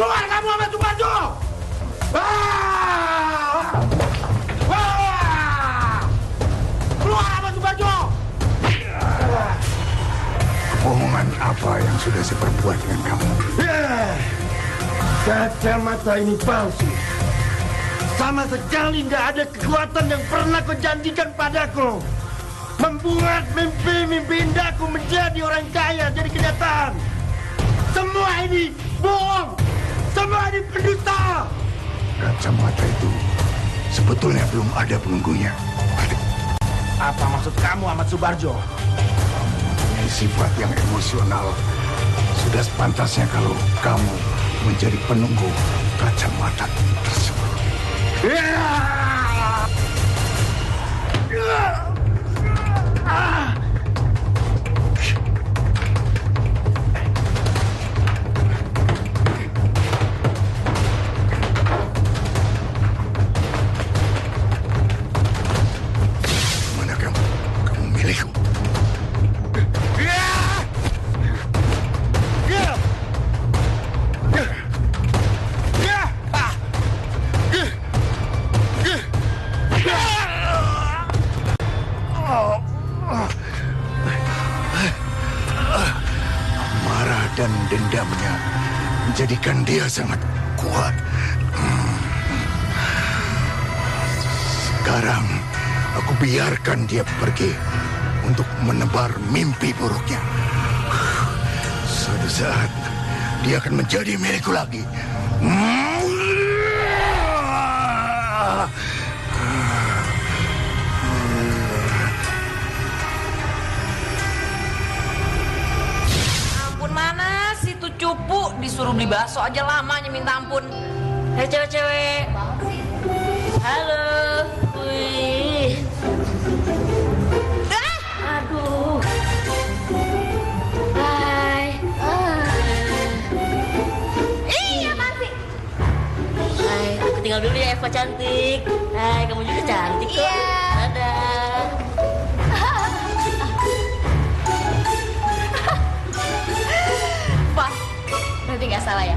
Keluar kamu sama Subarjo! Keluar sama Subarjo! Kebohongan apa yang sudah saya perbuat dengan kamu? Kacamata ini palsu. Sama sekali tidak ada kekuatan yang pernah kau janjikan padaku. Membuat mimpi-mimpi indahku menjadi orang kaya jadi kenyataan. Semua ini bohong. Semua ini pendusta. Kacamata itu sebetulnya belum ada penunggunya. Apa maksud kamu, Ahmad Subarjo? Mempunyai sifat yang emosional. Sudah sepantasnya kalau kamu menjadi penunggu kacamata tersebut. Mana kamu? Kamu milikku. Marah dan dendamnya menjadikan dia sangat kuat. Sekarang aku biarkan dia pergi untuk menebar mimpi buruknya. Suatu saat dia akan menjadi milikku lagi. Ampun, mana sih tuh cupu, disuruh beli bakso aja lamanya minta ampun. Hei cewek-cewek. Halo. Wih. Aduh. Hai. Iya pasti. Hai, aku tinggal dulu ya Eva cantik. Hai, kamu juga cantik kok. Iya. Dadah. Pas. Berarti nggak salah ya?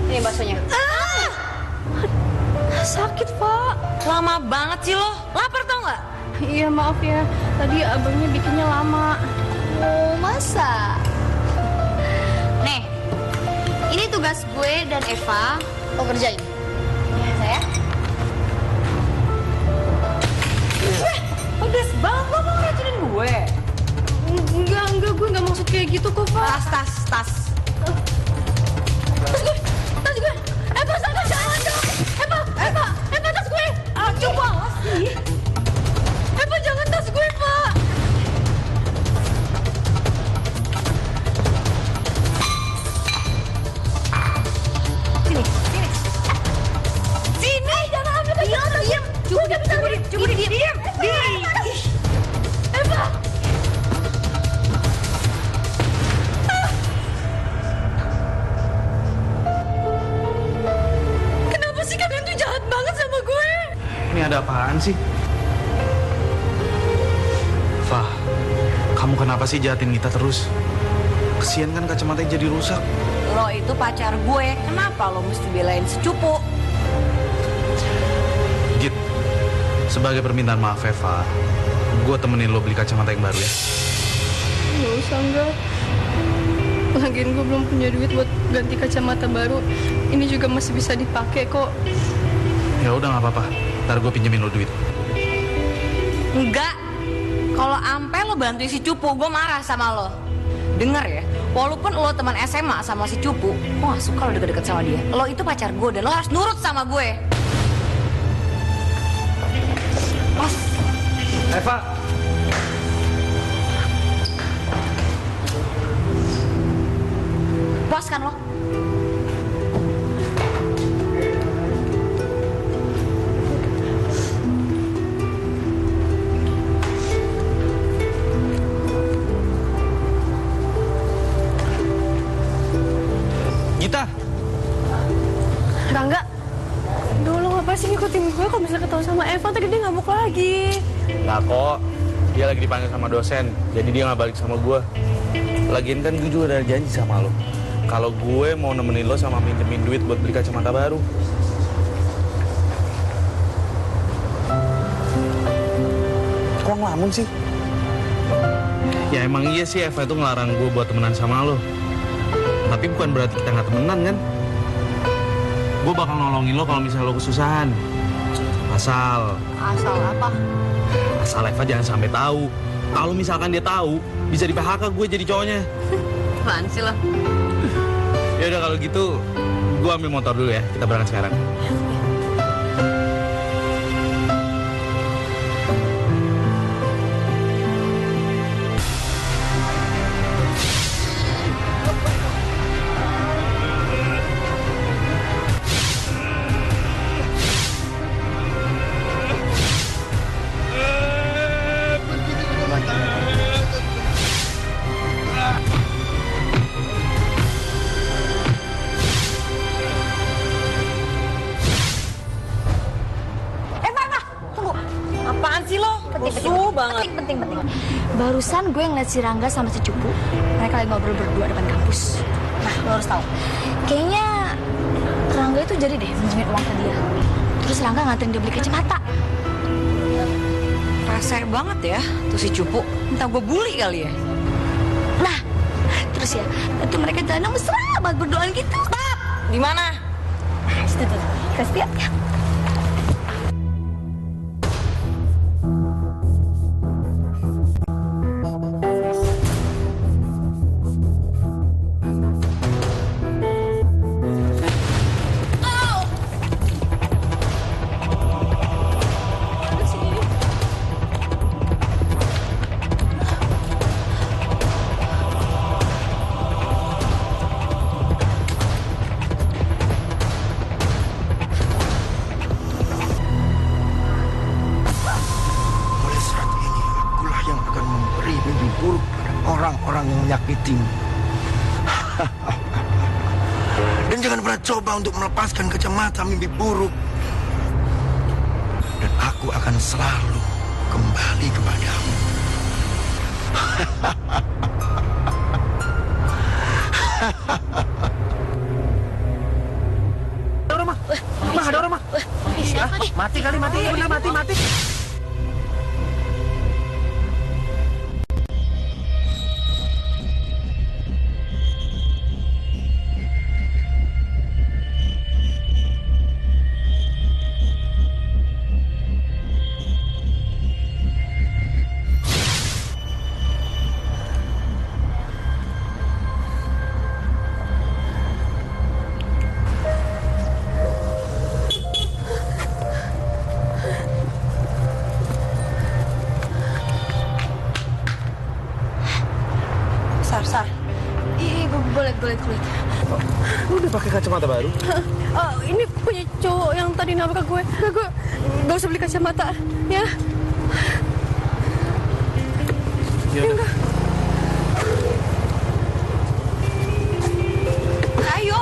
Ini baksonya. Sakit, Pak. Lama banget sih lo. Lapar tau nggak? Iya, maaf ya. Tadi abangnya bikinnya lama. Oh, masa? Nih, ini tugas gue dan Eva. Lo kerjain. Ya, saya. Pedes banget lo mau ngeracunin gue. Enggak, gue nggak maksud kayak gitu kok, Pak. Tas. Tas gue. Eva, jangan dong. Eva, tas gue. Aduh banget sih. Eva, jangan tas gue, Pak. Sini. Sini, jangan ambil tas. Diam. Coba diam. Eva. Kenapa sih kalian tuh jahat banget sama gue? Ini ada apaan sih? Fah, kamu kenapa sih jahatin kita terus? Kesian kan kacamatanya jadi rusak. Lo itu pacar gue. Kenapa lo mesti belain si cupu? Git, sebagai permintaan maaf Eva, gue temenin lo beli kacamata yang baru ya. Nggak usah, enggak. Lagian gue belum punya duit buat ganti kacamata baru. Ini juga masih bisa dipakai kok. Ya udah nggak apa-apa. Ntar gue pinjemin lo duit. Enggak. Kalau ampe lo bantuin si cupu, gue marah sama lo. Dengar ya, walaupun lo teman SMA sama si cupu, gue gak suka lo deket-deket sama dia. Lo itu pacar gue dan lo harus nurut sama gue. Pas. Eva, Puas kan lo? Gita. Rangga, dulu ngapain sih ngikutin gue kalau misalnya ketemu sama Eva, tadi dia ngamuk lagi. Nggak kok, dia lagi dipanggil sama dosen, jadi dia nggak balik sama gue. Lagian kan gue juga udah janji sama lo, kalau gue mau nemenin lo sama minjemin duit buat beli kacamata baru. Kok ngelamun sih? Ya emang iya sih Eva itu ngelarang gue buat temenan sama lo. Tapi bukan berarti kita nggak temenan kan? Gue bakal nolongin lo kalau misalnya lo kesusahan. Asal apa? Asal Eva jangan sampai tahu. Kalau misalkan dia tahu, bisa di PHK gue jadi cowoknya. Apaan sih lo? Ya udah kalau gitu, gue ambil motor dulu ya. Kita berangkat sekarang. Penting. Barusan gue ngeliat si Rangga sama si Cupu. Mereka lagi ngobrol berdua depan kampus. Nah, lo harus tahu. Kayaknya Rangga itu jadi deh minjemin uang ke dia. Terus Rangga nganterin dia beli kacamata. Rese banget ya tuh si Cupu. Entah gue bully kali ya. Nah, terus ya, itu mereka jalan mesra banget berduaan gitu. Stop! Di mana? Situ tuh, kasih lihat ya. Orang-orang yang menyakitimu. Dan jangan pernah coba untuk melepaskan kacamata mimpi buruk. Dan aku akan selalu kembali kepadamu. Ada orang, mah. Mati kali, mati. Bener, mati. Sar. Boleh. Lu udah pakai kacamata baru? Ini punya cowok yang tadi nabrak gue. Gue gak usah beli kacamata, ya? Ya udah. Ayo.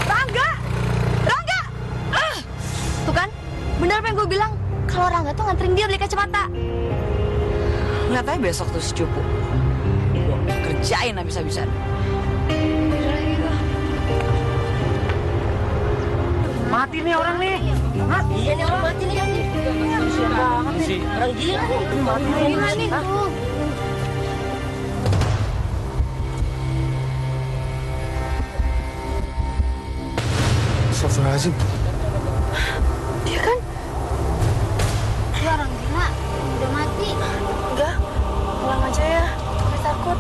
Rangga! Tuh kan, benar apa yang gue bilang? Kalau Rangga tuh nganterin dia beli kacamata. Lihat aja besok tuh si Cupu. Gue kerjain habis-habisan. Mati nih orang nih. Hah? Iya nih orang mati nih. Siapa sih? Orang gila. Gimana nih? Astagfirullahaladzim. Dia kan? Ya orang gila, udah mati. Enggak, pulang aja ya. Gue takut.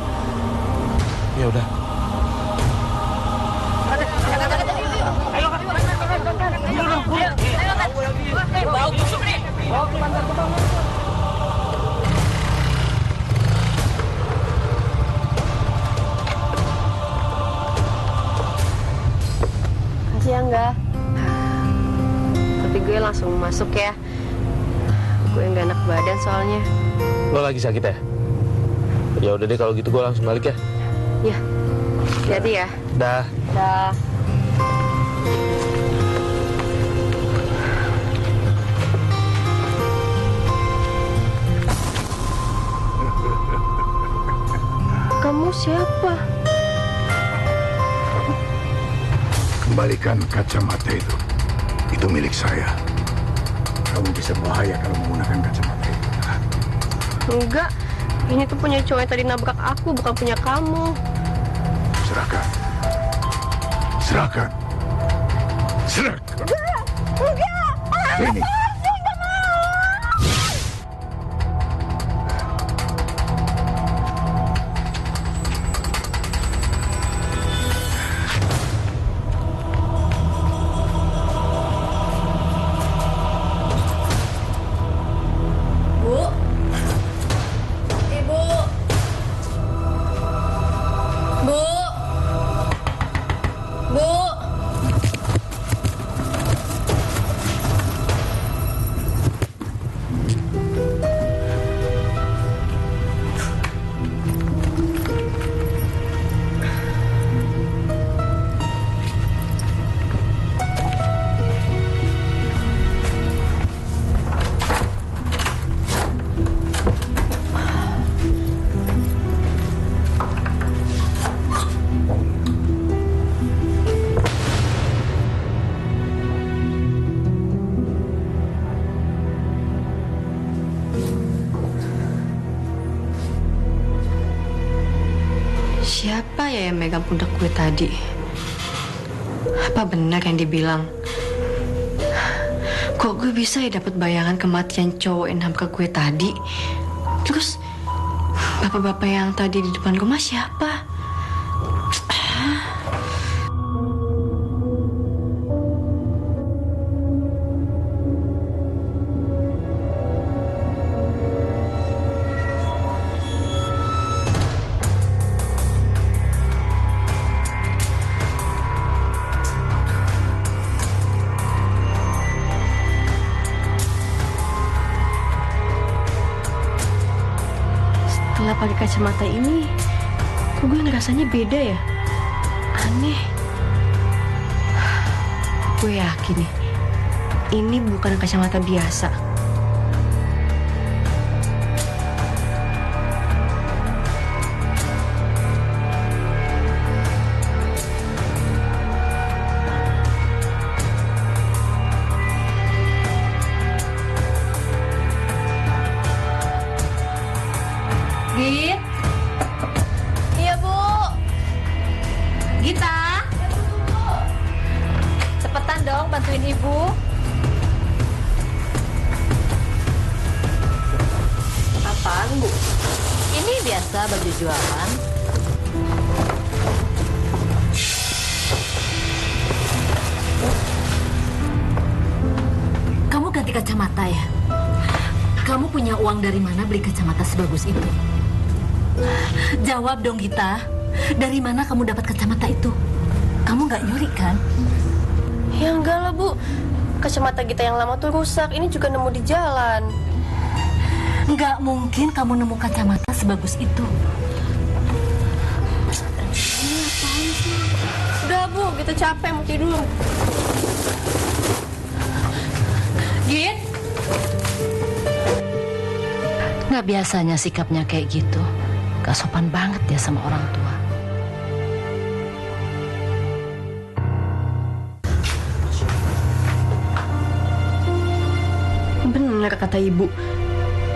Ya udah. Bau busuk nih. Makasih ya, enggak. Tapi gue langsung masuk ya. Gue nggak enak badan soalnya. Lo lagi sakit ya? Ya udah deh kalau gitu gue langsung balik ya. Ya. Hati-hati ya. Dah. Dah. Kamu siapa? Kembalikan kacamata itu. Itu milik saya. Kamu bisa bahaya kalau menggunakan kacamata itu. Enggak, ini tuh punya cowok yang tadi nabrak aku, bukan punya kamu. Serahkan. Serahkan. Serahkan. Enggak. Ini. Siapa ya yang megang pundak gue tadi? Apa benar yang dibilang? Kok gue bisa ya dapat bayangan kematian cowok yang nabrak gue tadi? Terus bapak-bapak yang tadi di depan rumah siapa? Setelah pakai kacamata ini, kok gue ngerasanya beda ya? Aneh. Gue yakin nih, ini bukan kacamata biasa. Git? Iya, Bu. Gita? Cepetan dong bantuin Ibu. Apaan, Bu? Ini biasa baju jualan. Kamu ganti kacamata ya? Kamu punya uang dari mana beli kacamata sebagus itu? Jawab dong, Gita. Dari mana kamu dapat kacamata itu? Kamu nggak nyuri kan? Ya enggak lah, Bu. Kacamata kita yang lama tuh rusak. Ini juga nemu di jalan. Nggak mungkin kamu nemu kacamata sebagus itu. Udah, Bu. Kita capek mau tidur. Git? Nggak biasanya sikapnya kayak gitu. Gak sopan banget ya sama orang tua. Bener kata Ibu.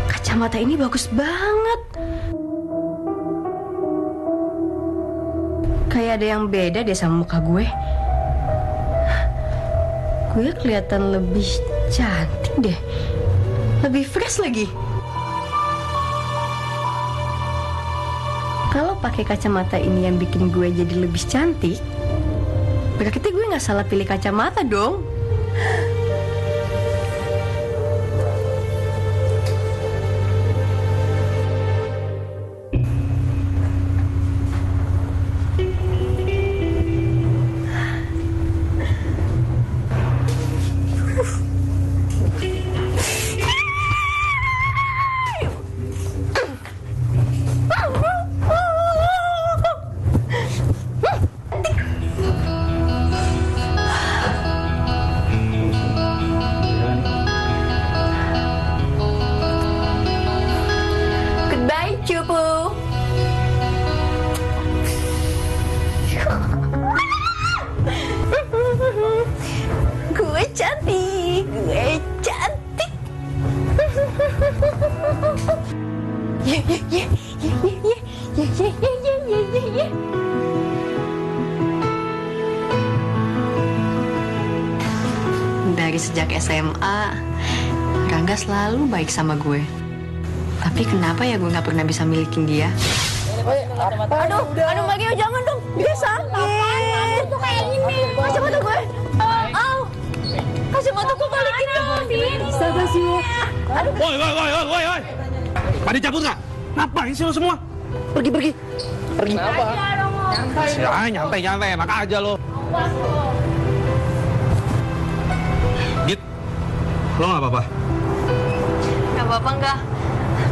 Kacamata ini bagus banget. Kayak ada yang beda deh sama muka gue. Gue kelihatan lebih cantik deh. Lebih fresh lagi. Kalau pakai kacamata ini yang bikin gue jadi lebih cantik, berarti gue nggak salah pilih kacamata dong. sejak SMA, Rangga selalu baik sama gue. Tapi kenapa ya gue nggak pernah bisa milikin dia? Aduh, Maggie, jangan dong. Dia sakit. Tuh kayak gini. Kacamata gue. Kacamata gue balikin dong. Sabar sih. Woi. Pada cabut nggak? Ngapain sih lo semua? Pergi. Apa? Nyantai, enak aja lo. Git, lo nggak apa-apa? Nggak apa-apa nggak?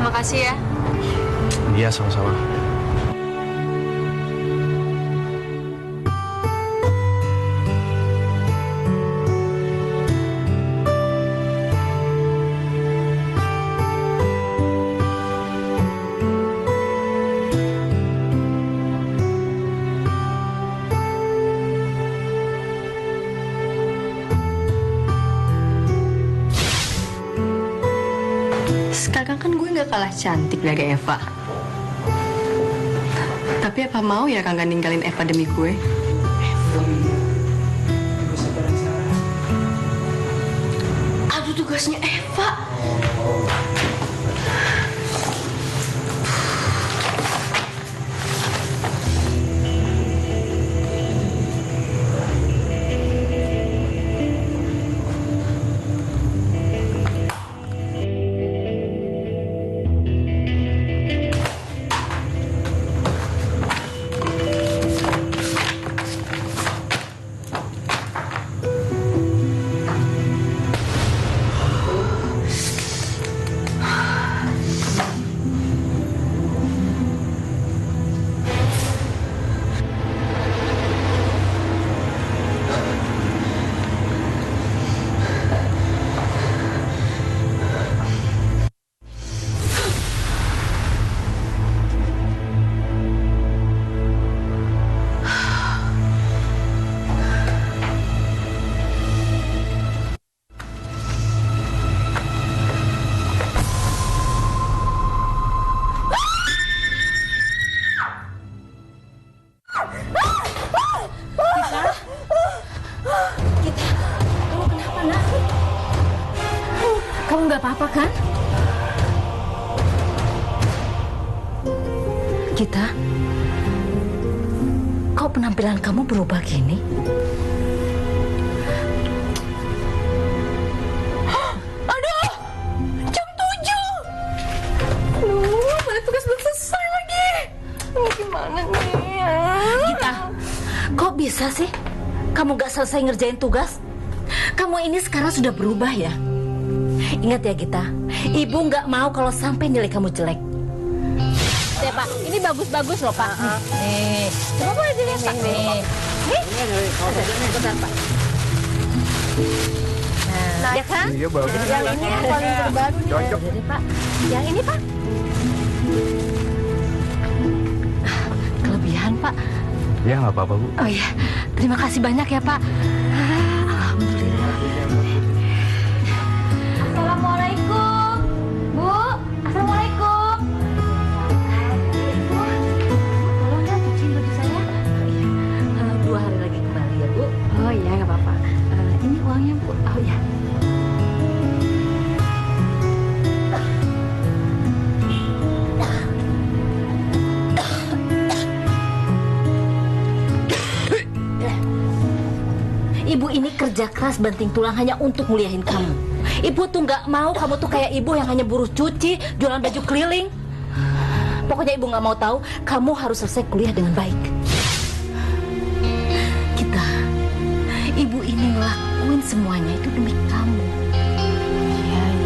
Makasih ya. Iya, sama-sama. Sekarang kan gue nggak kalah cantik dari Eva. Tapi apa mau ya Rangga ninggalin Eva demi gue? Aduh, tugasnya Eva. Kamu nggak apa-apa kan? Gita, kok penampilan kamu berubah gini? Aduh, jam 7. Aduh, balik tugas belum selesai lagi. Ini gimana nih ya? Gita, kok bisa sih kamu nggak selesai ngerjain tugas? Kamu ini sekarang sudah berubah ya? Ingat ya Gita, ibu nggak mau kalau sampai nilai kamu jelek. Ya Pak, ini bagus-bagus loh Pak. Nih, coba boleh dilihat Pak. Nih, bentar Pak. Nah, ya kan? Iya, bagus. Yang ini yang paling terbaru nih. Cocok. Jadi Pak, yang ini Pak. Kelebihan Pak. Ya, nggak apa-apa, Bu. Oh iya, terima kasih banyak ya Pak. Alhamdulillah. Assalamualaikum, Bu. Assalamualaikum. Bu, tolong ya cuciin baju saya. Iya, 2 hari lagi kembali ya Bu. Oh iya, nggak apa-apa. Ini uangnya Bu. Oh iya. Ibu ini kerja keras banting tulang hanya untuk muliahin kamu. Ibu tuh nggak mau kamu tuh kayak ibu yang hanya buruh cuci, jualan baju keliling. Pokoknya ibu nggak mau tahu, kamu harus selesai kuliah dengan baik. Kita, ibu ini ngelakuin semuanya itu demi kamu.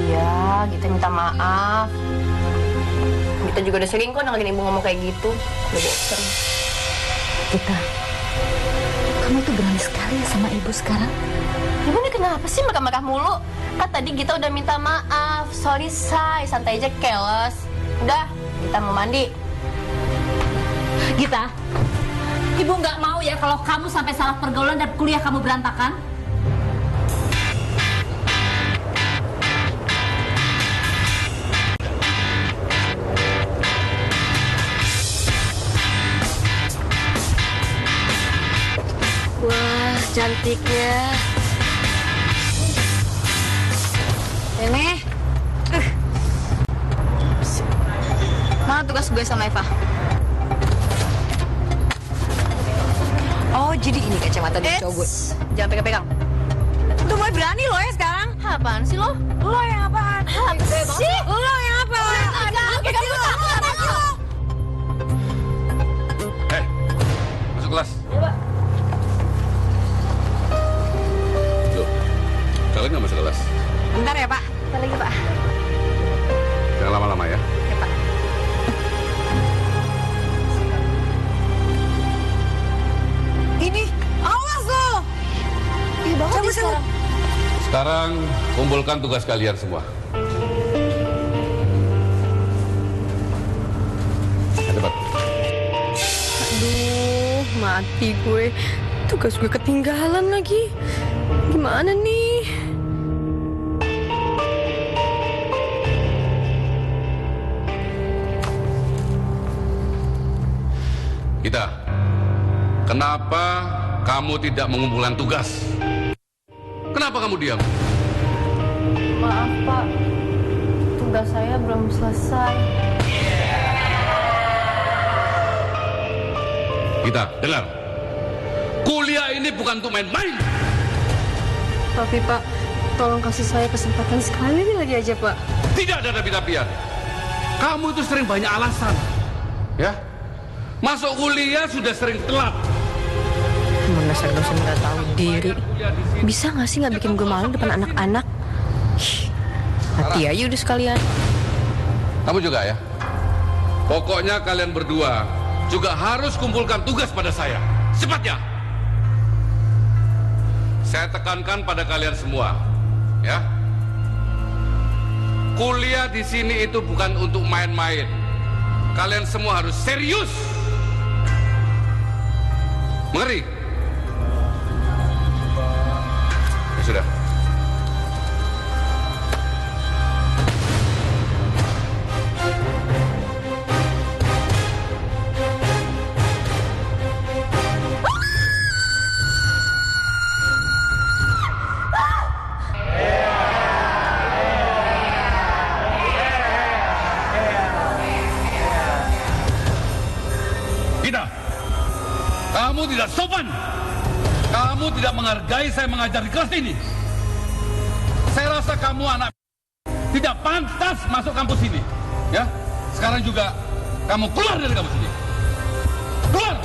Iya, kita minta maaf. Kita juga udah sering kok dengerin ibu ngomong kayak gitu. Udah bosan. Kita, kamu tuh berani sekali ya sama ibu sekarang. Ibu ini kenapa sih marah-marah mulu? Kan tadi kita udah minta maaf. Sorry, say. Santai aja, keles. Udah, kita mau mandi. Gita, ibu nggak mau ya kalau kamu sampai salah pergaulan dan kuliah kamu berantakan. Wah, cantiknya. Ini. Mana tugas gue sama Eva? Oh, jadi ini kacamata dari cowok gue. Jangan pegang-pegang. Tuh mulai berani lo ya sekarang. Apaan sih lo? Lo yang apaan? Apa sih? Lo yang apa? Masuk kelas. Loh, kalian nggak masuk kelas? Bentar ya, Pak. Bentar lagi, Pak. Jangan lama-lama ya. Ya, Pak. Ini, awas lo. Iya banget Cabut, nih sekarang. Sekarang kumpulkan tugas kalian semua. Cepat. Aduh, mati gue. Tugas gue ketinggalan lagi. Gimana nih? Kita, kenapa kamu tidak mengumpulkan tugas? Kenapa kamu diam? Maaf, Pak. Tugas saya belum selesai. Kita, dengar. Kuliah ini bukan untuk main-main. Tapi, Pak, tolong kasih saya kesempatan sekali lagi aja, Pak. Tidak ada tapi-tapian. Kamu itu sering banyak alasan. Ya? Masuk kuliah sudah sering telat. Emang dasar dosen nggak tahu diri. Bisa nggak sih nggak bikin gue malu depan anak-anak? Mati aja udah sekalian. Kamu juga ya? Pokoknya kalian berdua juga harus kumpulkan tugas pada saya. Cepatnya. Saya tekankan pada kalian semua, ya. Kuliah di sini itu bukan untuk main-main. Kalian semua harus serius. Mengerti? Ya sudah. Kamu tidak sopan. Kamu tidak menghargai saya mengajar di kelas ini. Saya rasa kamu anak tidak pantas masuk kampus ini. Ya, sekarang juga kamu keluar dari kampus ini. Keluar.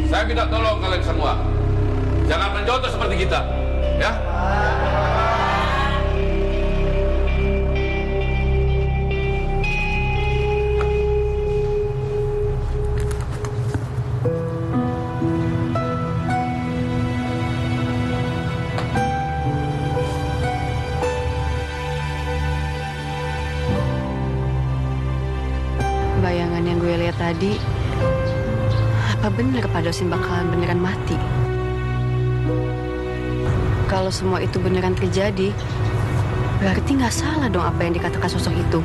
Saya minta tolong kalian semua, jangan mencontoh seperti kita, ya. Bayangan yang gue lihat tadi, apa bener Pak dosen bakalan beneran mati? Kalau semua itu beneran terjadi, berarti nggak salah dong apa yang dikatakan sosok itu.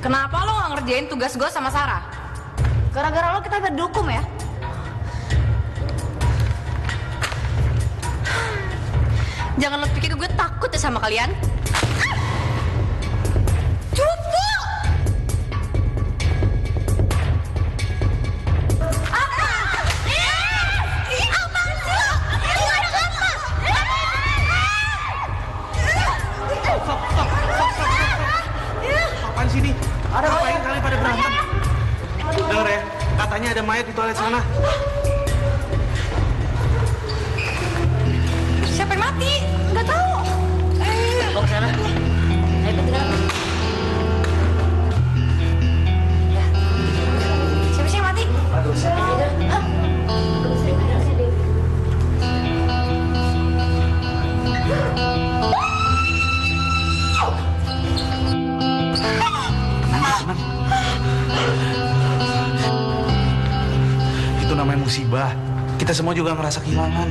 Kenapa lo nggak ngerjain tugas gue sama Sarah? Gara-gara lo kita berdukum ya? Jangan lo pikir gue takut ya sama kalian. Cupu! Apa? Apaan sih lo? Itu ada apa? Apaan sih ini? Ngapain kalian pada berantem? Dengar ya, katanya ada mayat di toilet sana. Siapa yang mati? Nggak tahu. Bawa ke sana. Ayo tinggal. Siapa sih yang mati? Aduh, itu namanya musibah. Kita semua juga ngerasa kehilangan.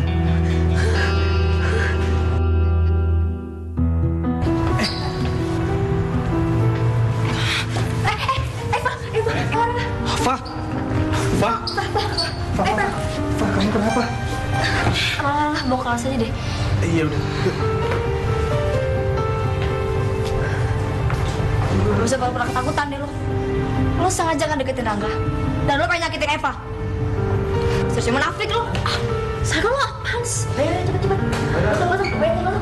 Fa, kamu kenapa? Bawa ke kelas aja deh. Iya udah. Gak usah pernah ketakutan deh lo. Lo sengaja kan deketin Rangga. Dan lo pengen nyakitin Eva. Seharusnya munafik lo. Sarah lo apaan sih? Ayo cepet-cepet. Masuk, bayangin lo.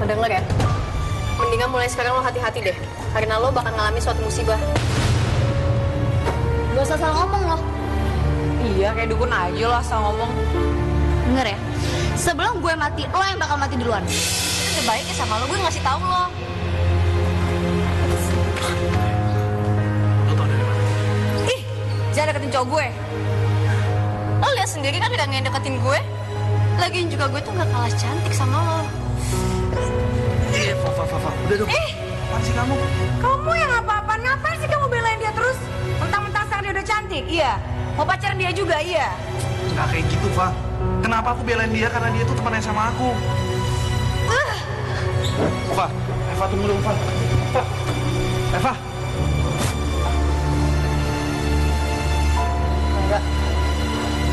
Denger ya, mendingan mulai sekarang lo hati-hati deh, karena lo bakal ngalamin suatu musibah. Gak usah salah ngomong lo. Iya, kayak dukun aja lo asal ngomong. Denger ya, sebelum gue mati, lo yang bakal mati duluan. Udah baik ya sama lo, gue ngasih tahu lo. Lo tau dari mana? Ih, jangan deketin cowok gue. Lo lihat sendiri kan udah yang deketin gue. Lagian juga gue tuh gak kalah cantik sama lo. Fa, udah dong. Apaan sih kamu? Kamu yang apa-apaan? Ngapain sih kamu belain dia terus? Mentang-mentang sekarang dia udah cantik, iya. Mau pacaran dia juga, iya. Nggak kayak gitu, Fa. Kenapa aku belain dia? Karena dia tuh temannya sama aku. Fa, Eva tunggu dong, Fa. Fa, Eva. Enggak.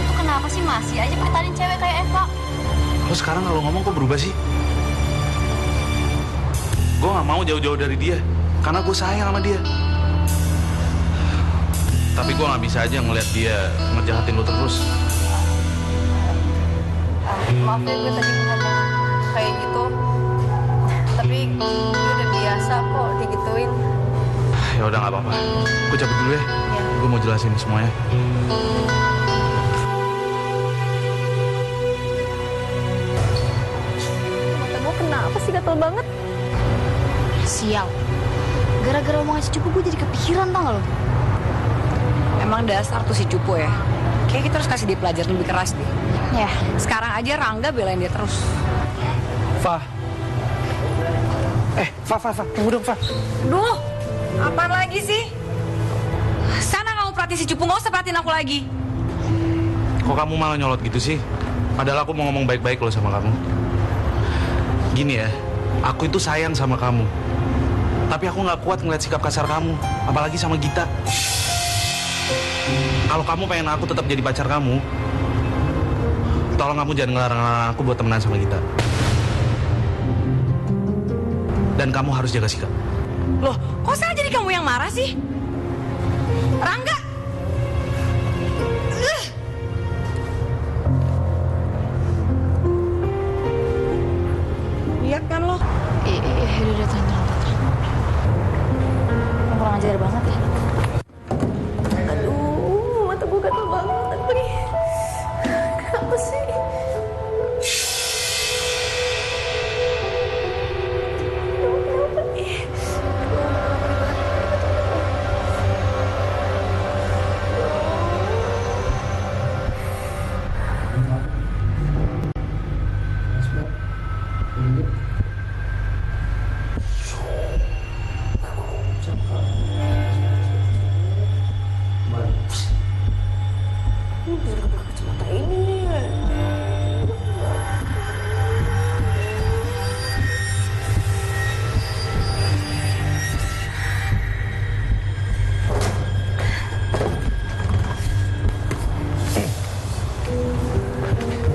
Lo kenapa sih masih aja pertahanin cewek kayak Eva? Lo sekarang kalau ngomong kok berubah sih? Gue gak mau jauh-jauh dari dia, karena gue sayang sama dia. Tapi gue gak bisa aja ngeliat dia ngejahatin lo terus. Maaf ya, gue tadi ngomong kayak gitu. Tapi gue udah biasa kok digituin. Ya udah gak apa-apa. Gue cabut dulu ya. Ya. Gue mau jelasin semuanya. Mata gue kenapa sih gatel banget? Sial. Gara-gara omongan si Cupu gue jadi kepikiran tau gak lo? Emang dasar tuh si Cupu ya. Kayak kita harus kasih dia pelajaran lebih keras deh. Ya. Sekarang aja Rangga belain dia terus. Fa. Fa, tunggu dong, Fa. Duh, apaan lagi sih? Sana kamu perhatiin si Cupu, nggak usah perhatiin aku lagi. Kok kamu malah nyolot gitu sih? Padahal aku mau ngomong baik-baik loh sama kamu. Gini ya, aku itu sayang sama kamu. Tapi aku nggak kuat ngeliat sikap kasar kamu, apalagi sama Gita. Kalau kamu pengen aku tetap jadi pacar kamu, tolong kamu jangan ngelarang-larang aku buat temenan sama Gita. Dan kamu harus jaga sikap. Loh, kok salah jadi kamu yang marah sih? Rangga! Lihat kan lo? Iya, udah, tenang. Kurang ajar banget ya. Aduh, mata gue gatel banget. Kenapa sih?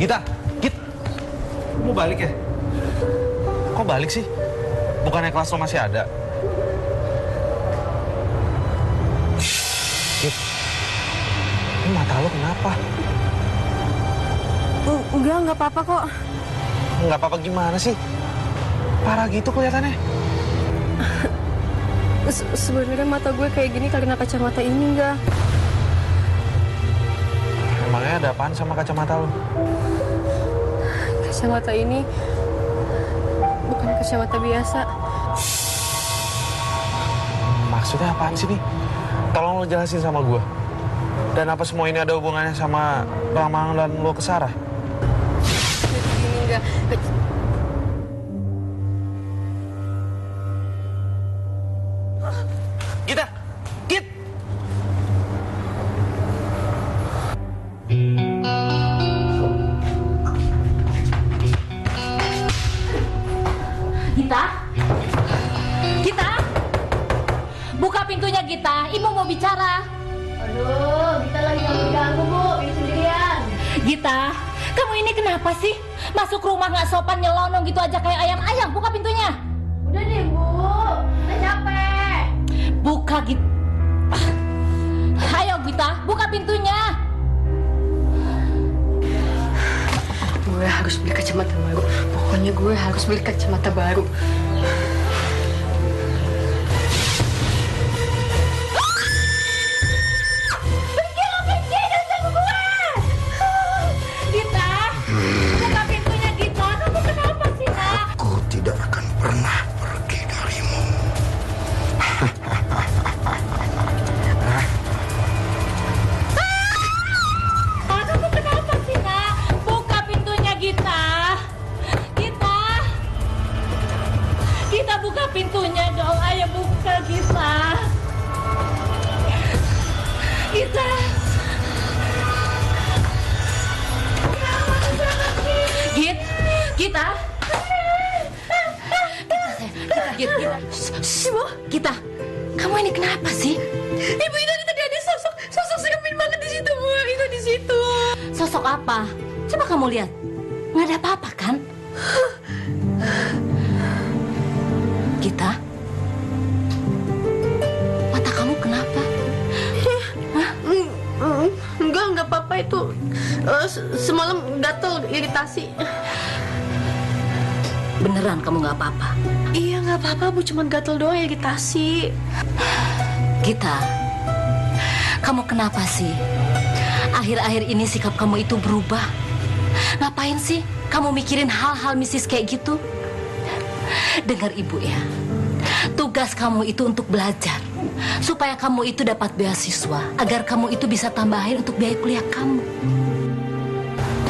Gita, kamu balik ya? Kok balik sih? Bukannya kelas lo masih ada? Git, ini mata lo kenapa? Enggak apa-apa kok. Nggak apa-apa gimana sih? Parah gitu kelihatannya. Sebenarnya mata gue kayak gini karena kacamata ini enggak. Emangnya ada apaan sama kacamata lo? Kacamata ini bukan kacamata biasa. Maksudnya apaan sih nih? Tolong lo jelasin sama gue. Dan apa semua ini ada hubungannya sama ramalan lo ke Sarah? Ini enggak. Gita! Git! Gita? Gita? Buka pintunya, Gita. Ibu mau bicara. Aduh, kita lagi nggak diganggu, Bu. Ini sendirian. Gita, kamu ini kenapa sih? Masuk rumah nggak sopan, nyelonong gitu aja kayak ayam-ayam. Buka pintunya. Udah deh, Bu. Udah capek. Buka, Gita. Ayo, Gita. Buka pintunya. Gue harus beli kacamata baru. Pokoknya gue harus beli kacamata baru. Gita, buka pintunya, Gita. Kamu kenapa sih, Nak? Aku tidak akan pernah pergi darimu. Kamu kenapa sih, Nak? Buka pintunya, Gita. Gita. Gita, buka pintunya dong. Ayo buka, Gita. Gita. Git, Gita. Ibu, Gita, kamu ini kenapa sih? Ibu, itu tadi ada sosok serem banget di situ, Bu. Itu di situ. Sosok apa? Coba kamu lihat. Nggak ada apa-apa kan? Gita, mata kamu kenapa? Enggak apa-apa itu. Semalam gatel, iritasi. Beneran kamu nggak apa-apa? Iya, nggak apa-apa, Bu. Cuma gatel doang, iritasi. Gita, kamu kenapa sih? Akhir-akhir ini sikap kamu itu berubah. Ngapain sih kamu mikirin hal-hal mistis kayak gitu? Dengar ibu ya, tugas kamu itu untuk belajar. Supaya kamu itu dapat beasiswa. Agar kamu itu bisa tambahin untuk biaya kuliah kamu.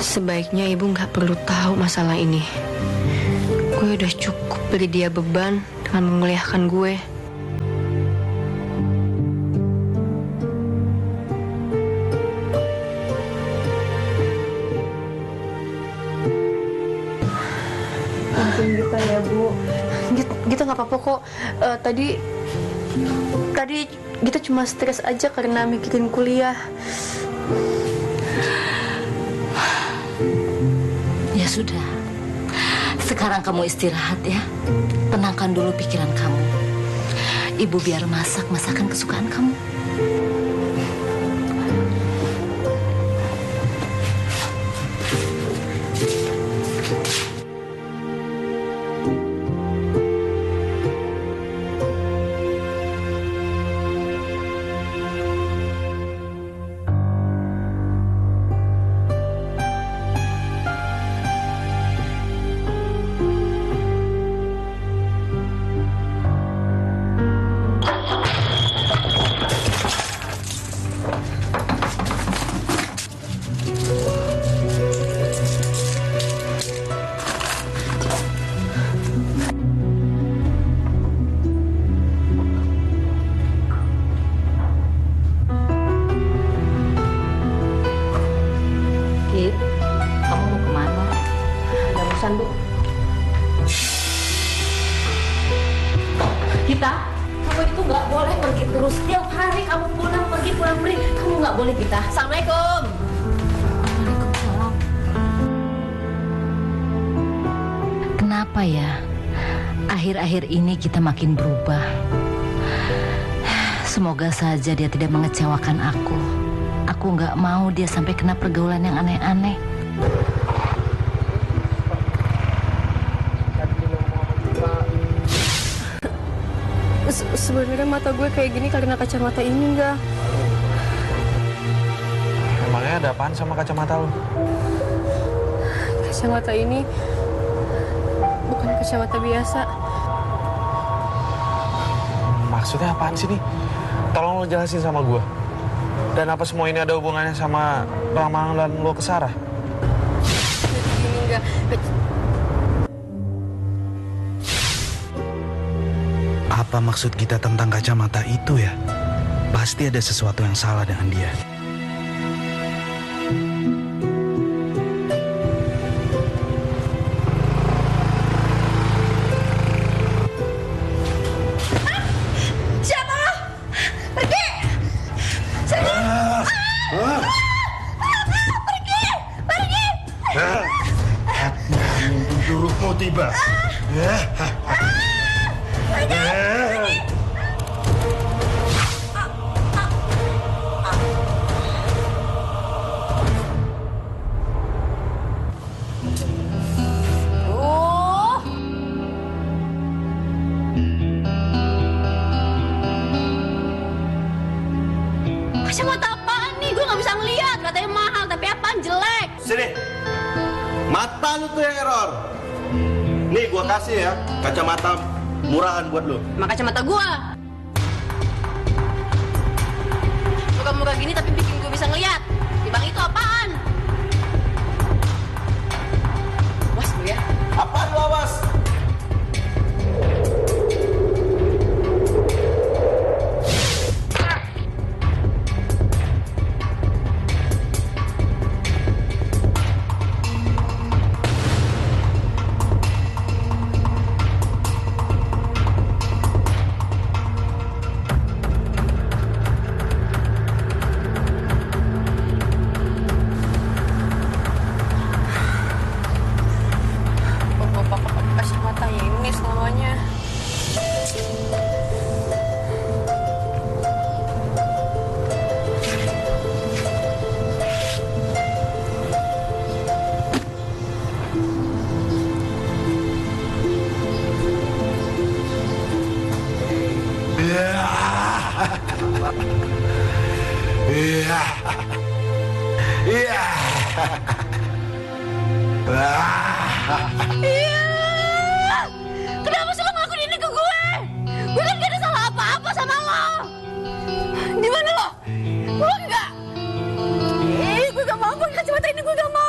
Sebaiknya ibu nggak perlu tahu masalah ini. Gue udah cukup beri dia beban dengan menguliahkan gue. Ampun Gita ya, Bu. Gita nggak apa-apa kok. Tadi Gita cuma stres aja karena mikirin kuliah. Ya sudah, sekarang kamu istirahat ya. Tenangkan dulu pikiran kamu. Ibu biar masak masakan kesukaan kamu. Gita, kamu itu nggak boleh pergi terus. Setiap hari kamu pulang pergi. Kamu nggak boleh, Gita. Assalamualaikum. Waalaikumsalam. Kenapa ya? Akhir-akhir ini kita makin berubah. Semoga saja dia tidak mengecewakan aku. Aku nggak mau dia sampai kena pergaulan yang aneh-aneh. Sebenarnya mata gue kayak gini karena kacamata ini enggak. Emangnya ada apaan sama kacamata lo? Kacamata ini bukan kacamata biasa. Maksudnya apaan sih nih? Tolong lo jelasin sama gue. Dan apa semua ini ada hubungannya sama ramalan lo ke Sarah? Ini enggak. Apa maksud kita tentang kacamata itu ya? Pasti ada sesuatu yang salah dengan dia. Siapa lo? Pergi! Pergi! Pergi! Mimpi burukmu tiba. Kacamata apaan nih? Gue nggak bisa ngeliat. Katanya mahal, tapi apaan jelek. Sini, mata lu tuh yang error. Nih gua kasih ya kacamata murahan buat lu. Mak kacamata gue. Bukan murah gini tapi bikin gue bisa ngeliat. Di bang itu apaan? Was lu ya. Apaan lu awas? Kacamata ini selamanya. Iya. Kenapa sih lo ngelakuin ini ke gue? Gue kan gak ada salah apa-apa sama lo. Di mana lo? Lo enggak? Gue gak mau pakai kacamata ini. Gue gak mau.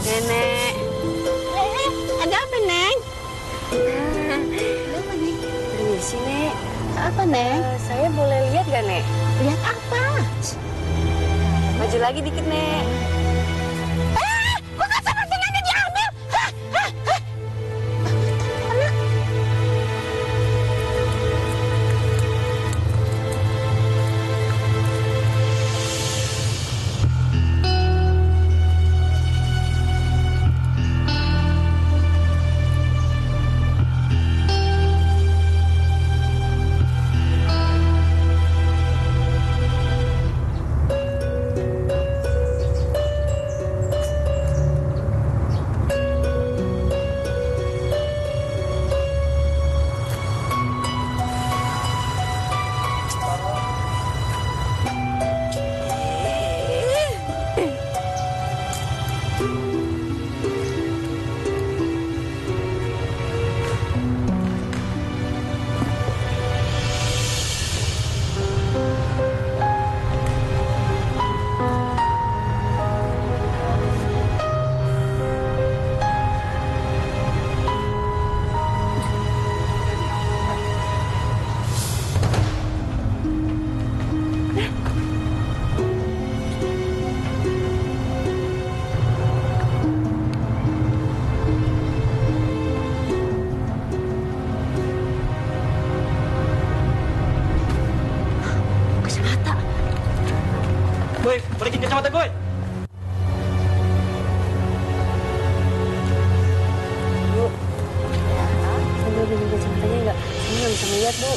Nenek. Ada apa, Neng? Ada apa, Neng? Permisi, Nek. Apa, Neng? Saya boleh lihat gak, Nek? Lihat apa? lagi dikit, Nek. Kok kacamatannya diambil? Anak. Boy, balikin kacamata gue. Bu, saya udah juga kacamatanya nggak? Saya nggak bisa melihat, Bu.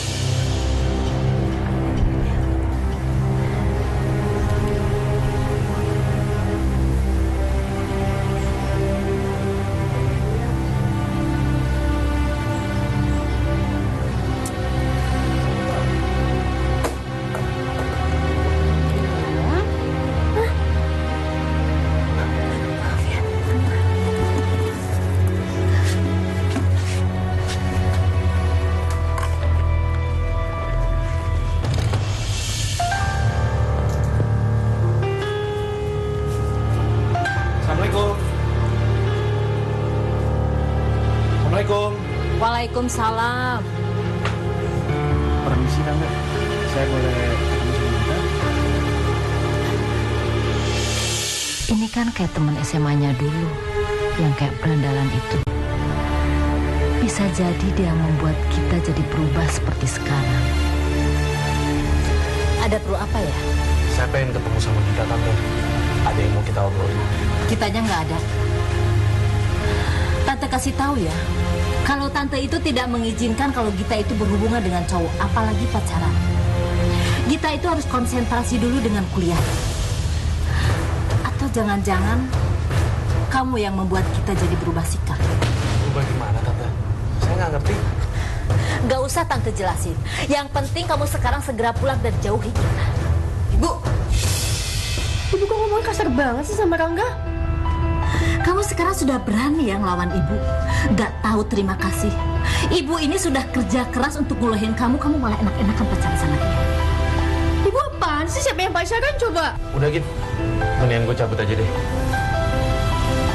Assalamualaikum. Assalamualaikum. Waalaikumsalam. Permisi, Tante. Saya boleh ketemu sama Tante? Ini kan kayak teman SMA-nya dulu, yang kayak berandalan itu. Bisa jadi dia membuat kita jadi berubah seperti sekarang. Ada perlu apa ya? Saya pengen ketemu sama kita, Tante. Ada yang mau kita obrolin. Kitanya nggak ada. Tante kasih tahu ya, kalau Tante itu tidak mengizinkan kalau Gita itu berhubungan dengan cowok, apalagi pacaran. Gita itu harus konsentrasi dulu dengan kuliah. Atau jangan-jangan kamu yang membuat kita jadi berubah sikap. Berubah gimana, Tante? Saya nggak ngerti. Nggak usah Tante jelasin. Yang penting kamu sekarang segera pulang dan jauhi Gita. Ibu kok ngomongnya kasar banget sih sama Rangga? Kamu sekarang sudah berani ya ngelawan ibu. Gak tahu terima kasih. Ibu ini sudah kerja keras untuk ngulehin kamu malah enak-enakan pacaran sama dia. Ibu apaan sih? Siapa yang pacaran coba? Udah gitu, mendingan gue cabut aja deh.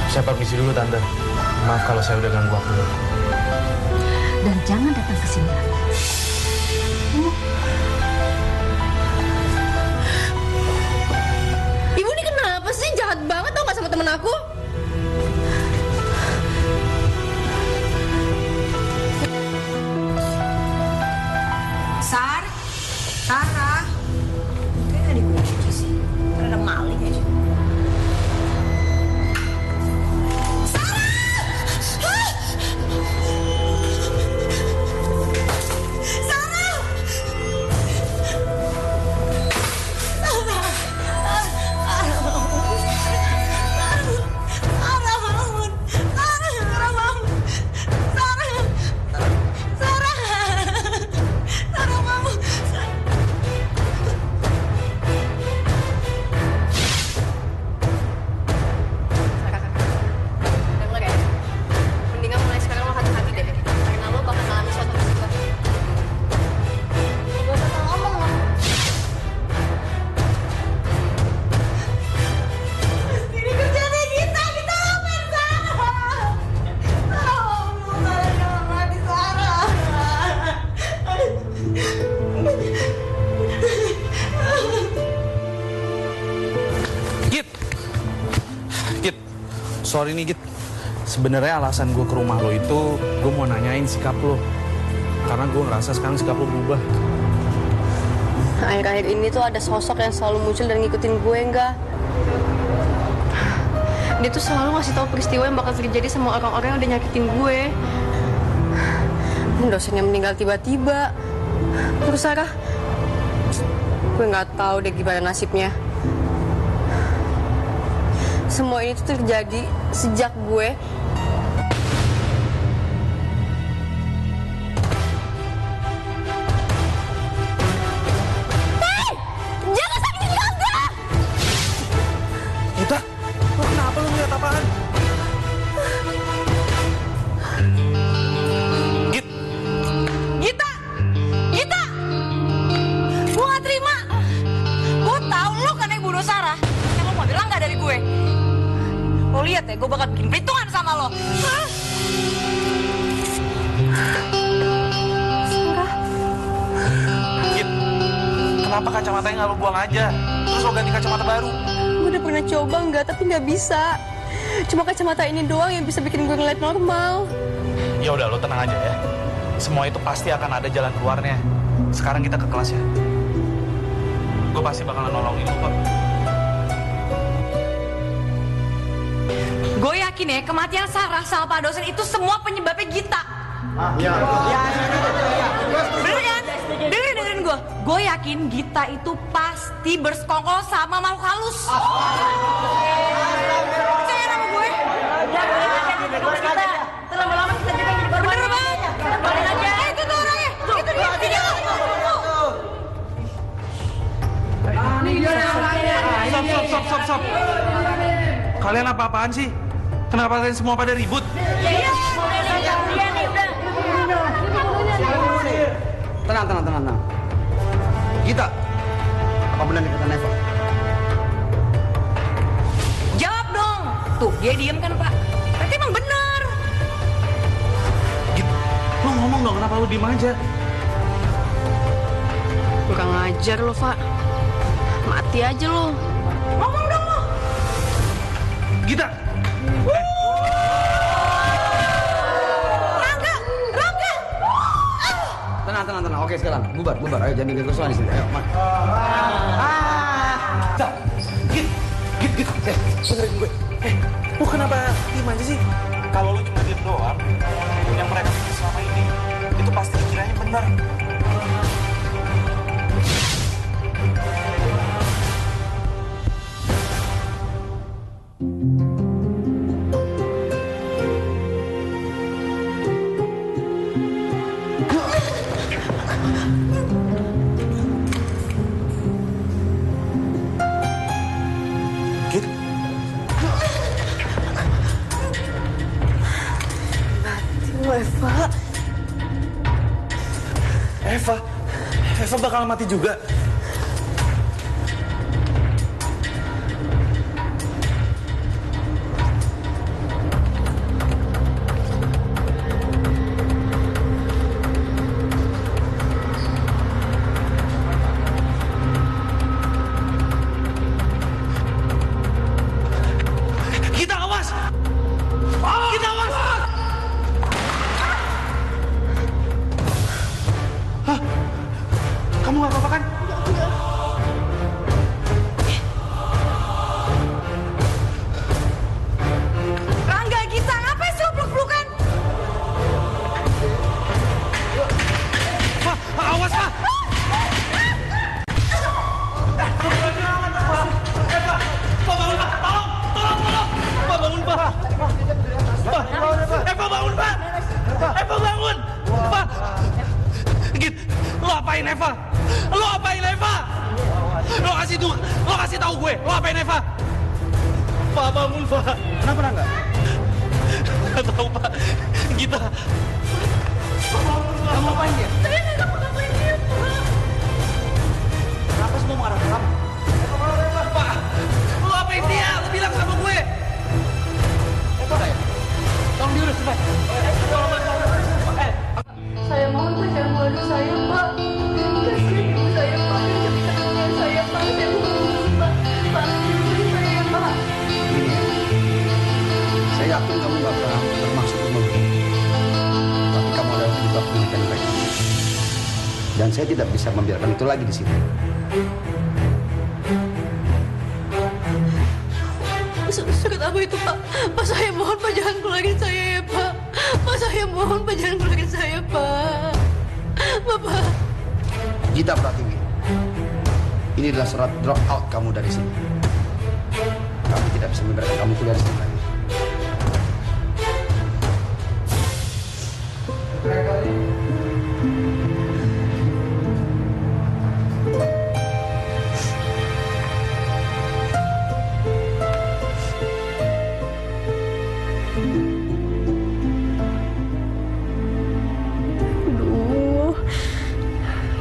Saya permisi dulu, Tante. Maaf kalau saya udah ganggu waktu. Dan jangan datang ke sini lagi. Ibu ini kenapa sih? Jahat banget tau gak sama temen aku? Sarah, kayaknya nggak dikunci sih. Karena ada maling aja. Sorry nih Git, sebenarnya alasan gue ke rumah lo itu gue mau nanyain sikap lo. Karena gue ngerasa sekarang sikap lo berubah. Akhir-akhir ini tuh ada sosok yang selalu muncul dan ngikutin gue enggak. Dia tuh selalu ngasih tahu peristiwa yang bakal terjadi sama orang-orang yang udah nyakitin gue. Dosennya meninggal tiba-tiba. Terus Sarah, gue nggak tahu deh gimana nasibnya. Semua ini tuh terjadi sejak gue gue bakal bikin perhitungan sama lo. Git, kenapa kacamatanya nggak lo buang aja? Terus lo ganti kacamata baru? Gue udah pernah coba enggak, tapi nggak bisa. Cuma kacamata ini doang yang bisa bikin gue ngeliat normal. Ya udah, lo tenang aja ya. Semua itu pasti akan ada jalan keluarnya. Sekarang kita ke kelas ya. Gue pasti bakalan nolongin lo kok. Gue yakin ya, kematian Sarah sama Pak dosen itu semua penyebabnya Gita. Iya. Bener kan? Dengerin gue. Gue yakin Gita itu pasti bersekongkol sama makhluk halus. Percaya sama gue? Lama-lama kita juga jadi korban. Bener banget. Boleh aja. Itu tuh orangnya. Itu dia. Video. Stop. Kalian apa-apaan sih? Kenapa kalian semua pada ribut? Iya. Tenang. Gita, apa benar dikatakan Eva? Jawab dong. Tuh, dia diem kan, Pak? Berarti emang benar. Git, lo ngomong dong, kenapa lo diem aja? Kurang ajar lo, Pak. Mati aja lo. Ngomong dong lo. Gita! Tenang. Oke, sekarang bubar. Ayo jangan bikin kerusuhan di sini. Ayo, Mak. Git. Dengerin gue. Lo kenapa diem aja sih? Kalau lo cuma diem doang, yang mereka bikin selama ini, itu pasti kiranya benar. Eva bakal mati juga. Kita awas! Hah? Kamu nggak apa-apa kan? Rangga, Gita, ngapain sih lo peluk-pelukan? Pak, awas, Pak! Eva bangun, Pak! Eva bangun! Pak! Git, lo apain Eva? Lo kasih tahu gue, lo apain Eva? Pak, bangun, Pak! Kenapa Rangga? Nggak tahu, Pak. Gita. Kamu ngapain dia? Kamu ngapain dia, Pak? Kenapa semua mengarah ke kamu? Pak, lo apain dia? Lo bilang sama gue. Eva ya? Tolong diurus cepat. Saya mohon Pak, jangan waduh saya, Pak. Kasihan ibu saya, Pak. Dia bisa mendengar saya, Pak. Saya mohon, Pak. Pak, ibu saya, Pak. Ini ya. saya tidak bisa membiarkan itu lagi di sini. Sakit apa itu, Pak? Pak, saya mohon, Pak, jangan keluarin saya ya, Pak. Pak, saya mohon, Pak, jangan keluarin saya, Pak. Bapak. Gita Pratiwi, ini adalah surat drop out kamu dari sini. Kami tidak bisa membiarkan kamu keluar dari sini lagi.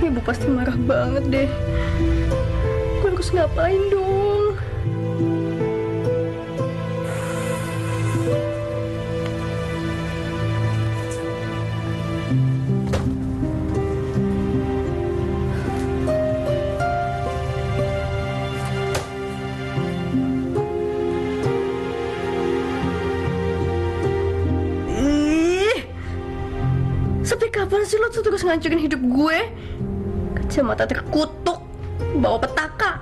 Ibu pasti marah banget deh. Gue harus ngapain dong? Sampai kapan sih lo tuh terus ngancurin hidup gue? Kacamata terkutuk, bawa petaka.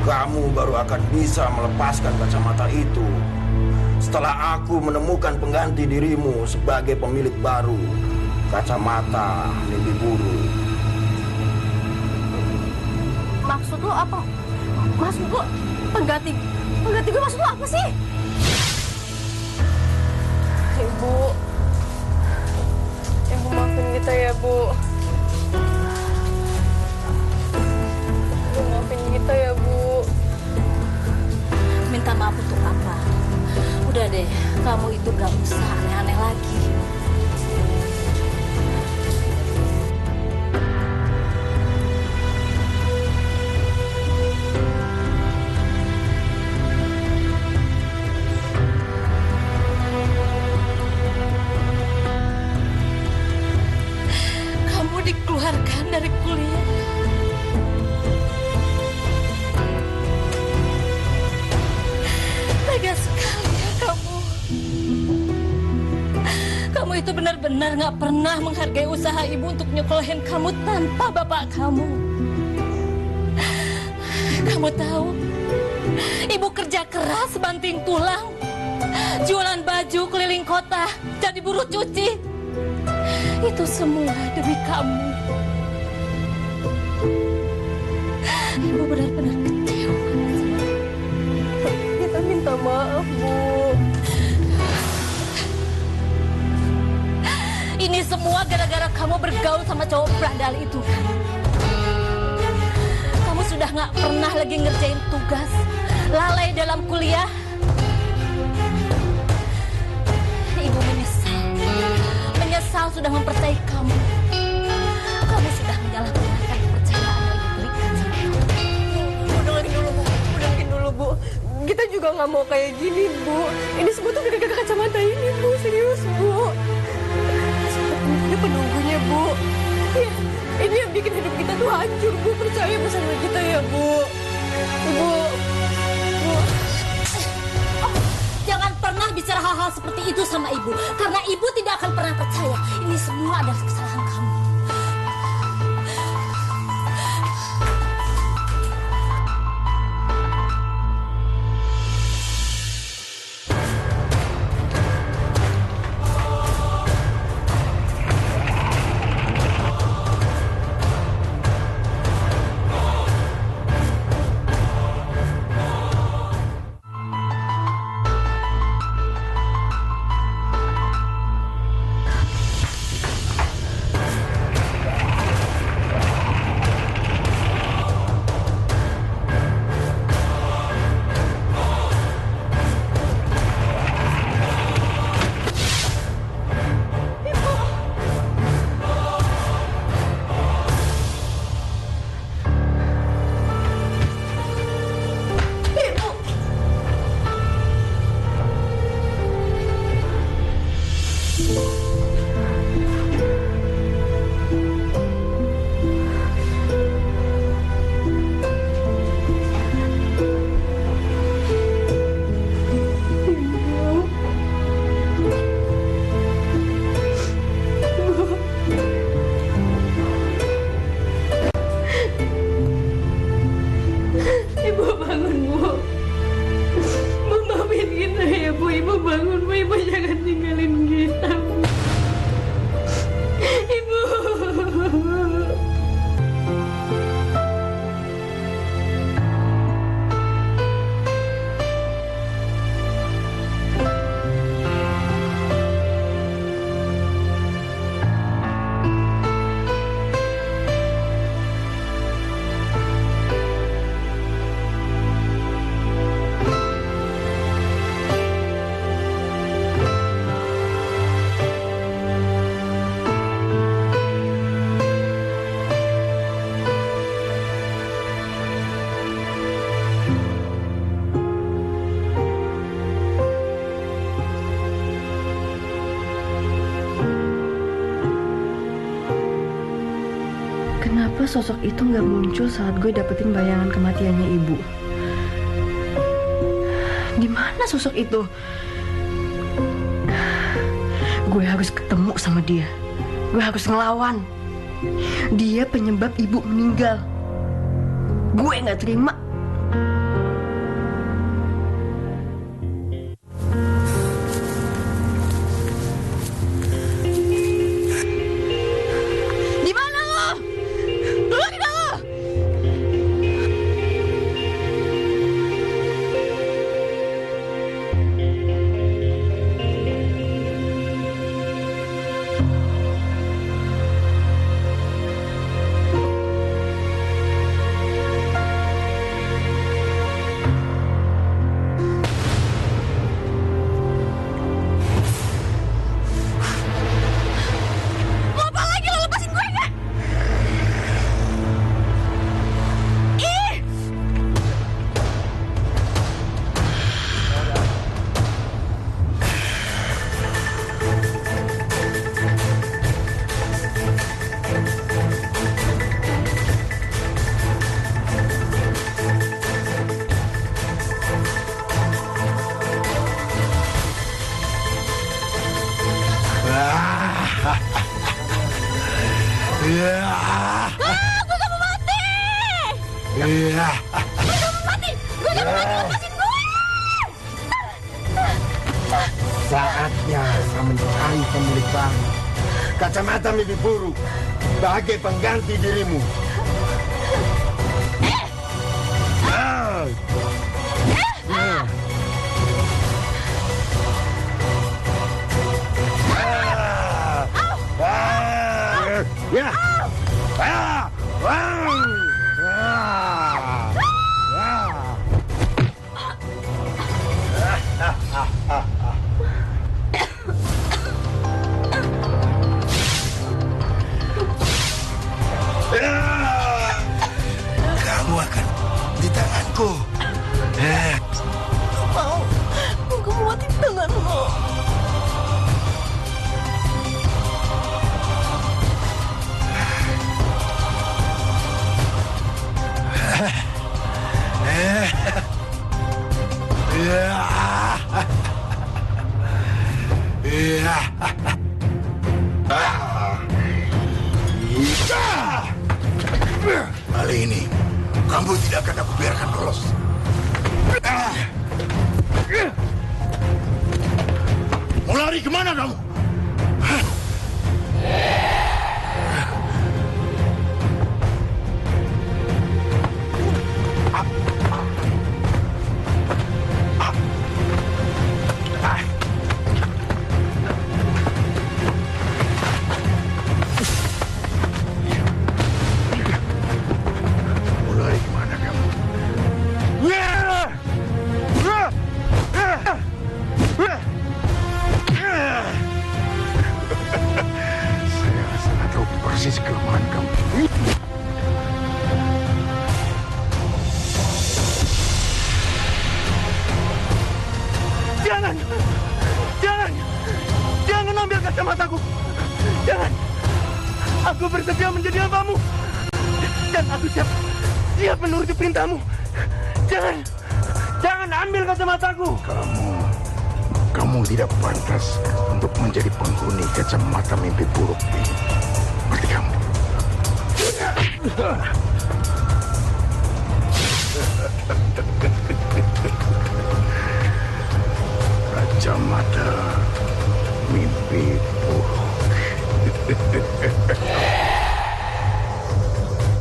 Kamu baru akan bisa melepaskan kacamata itu setelah aku menemukan pengganti dirimu sebagai pemilik baru kacamata mimpi buruk. Maksud lo apa? Maksud lo pengganti gue, maksud lo apa sih? Ibu maafin kita ya, Bu. Ibu maafin kita ya, Bu. Minta maaf untuk apa? Udah deh, kamu itu gak usah aneh-aneh lagi. Dikeluarkan dari kuliah. Tega sekali ya kamu. Kamu itu benar-benar gak pernah menghargai usaha ibu untuk nyekolahin kamu tanpa bapak kamu. Kamu tahu, ibu kerja keras banting tulang, jualan baju keliling kota, jadi buruh cuci. Itu semua demi kamu. Ibu benar-benar kecewa. Kita minta maaf, Bu. Ini semua gara-gara kamu bergaul sama cowok berandal itu. Kamu sudah gak pernah lagi ngerjain tugas, lalai dalam kuliah. Ibu menyesal sudah mempercayai kamu. Kamu sudah menyalahgunakan kepercayaan yang diberikan sama kamu. Dengerin dulu, Bu. Kita juga nggak mau kayak gini, Bu. Ini semua tuh gara-gara kacamata ini, Bu. Serius, Bu. Ini penunggunya, Bu. Ya, ini yang bikin hidup kita tuh hancur, Bu. Percaya sama kita ya, Bu. Bu. Jangan pernah bicara hal-hal seperti itu sama ibu, karena ibu tidak akan pernah percaya. Ini semua adalah kesalahan kamu. Kenapa sosok itu nggak muncul saat gue dapetin bayangan kematiannya ibu? Di mana sosok itu? Gue harus ketemu sama dia. Gue harus ngelawan. Dia penyebab ibu meninggal. Gue nggak terima. Saatnya saya mencari pemilik baru. Kacamata mimpi buruk sebagai pengganti dirimu. Kamu akan di tanganku. Mau, aku mau mati di tangan lo. Kali ini kamu tidak akan aku biarkan lolos. Mau lari kemana kamu? Persis kelemahan kamu. Jangan ambil kacamataku. Jangan. Aku bersedia menjadi hambamu. Dan aku siap menuruti perintahmu. Jangan ambil kacamataku. Kamu tidak pantas untuk menjadi penghuni kacamata mimpi buruk ini. Ngerti kamu? Kacamata mimpi buruk.